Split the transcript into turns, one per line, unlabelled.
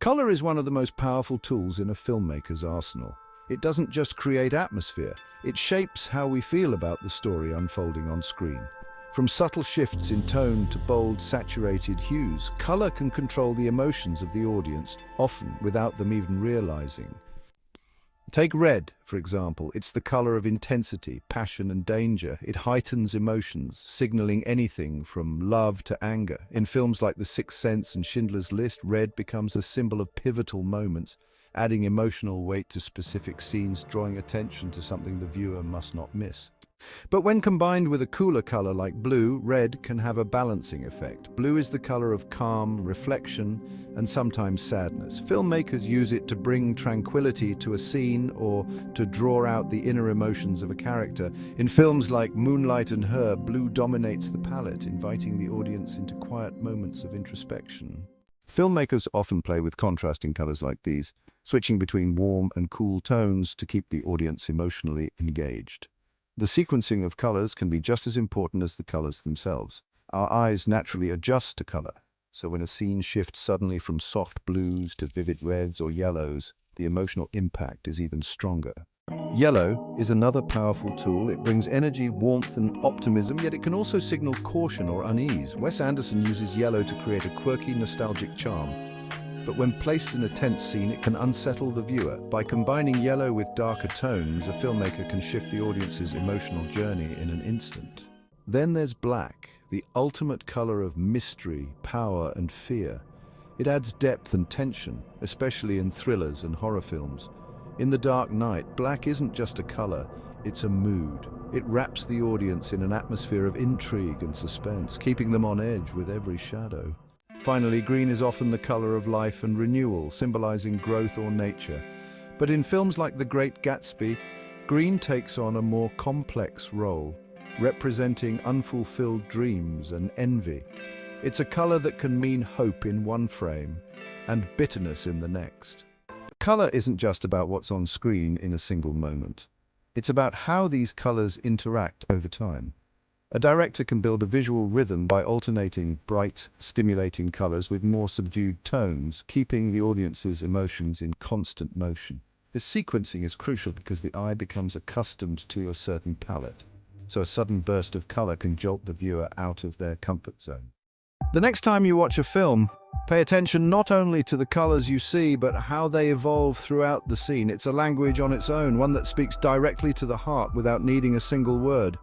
Color is one of the most powerful tools in a filmmaker's arsenal. It doesn't just create atmosphere, it shapes how we feel about the story unfolding on screen. From subtle shifts in tone to bold, saturated hues, color can control the emotions of the audience, often without them even realizing. Take red, for example. It's the color of intensity, passion, and danger. It heightens emotions, signaling anything from love to anger. In films like The Sixth Sense and Schindler's List, red becomes a symbol of pivotal moments, adding emotional weight to specific scenes, drawing attention to something the viewer must not miss. But when combined with a cooler color like blue, red can have a balancing effect. Blue is the color of calm, reflection, and sometimes sadness. Filmmakers use it to bring tranquility to a scene or to draw out the inner emotions of a character. In films like Moonlight and Her, blue dominates the palette, inviting the audience into quiet moments of introspection. Filmmakers often play with contrasting colors like these, switching between warm and cool tones to keep the audience emotionally engaged. The sequencing of colors can be just as important as the colors themselves. Our eyes naturally adjust to color, so when a scene shifts suddenly from soft blues to vivid reds or yellows, the emotional impact is even stronger. Yellow is another powerful tool. It brings energy, warmth, and optimism, yet it can also signal caution or unease. Wes Anderson uses yellow to create a quirky, nostalgic charm. But when placed in a tense scene, it can unsettle the viewer. By combining yellow with darker tones, a filmmaker can shift the audience's emotional journey in an instant. Then there's black, the ultimate color of mystery, power, and fear. It adds depth and tension, especially in thrillers and horror films. In The Dark Knight, black isn't just a color, it's a mood. It wraps the audience in an atmosphere of intrigue and suspense, keeping them on edge with every shadow. Finally, green is often the color of life and renewal, symbolizing growth or nature. But in films like The Great Gatsby, green takes on a more complex role, representing unfulfilled dreams and envy. It's a color that can mean hope in one frame and bitterness in the next. Color isn't just about what's on screen in a single moment. It's about how these colors interact over time. A director can build a visual rhythm by alternating bright, stimulating colors with more subdued tones, keeping the audience's emotions in constant motion. This sequencing is crucial because the eye becomes accustomed to a certain palette, so a sudden burst of color can jolt the viewer out of their comfort zone. The next time you watch a film, pay attention not only to the colors you see, but how they evolve throughout the scene. It's a language on its own, one that speaks directly to the heart without needing a single word.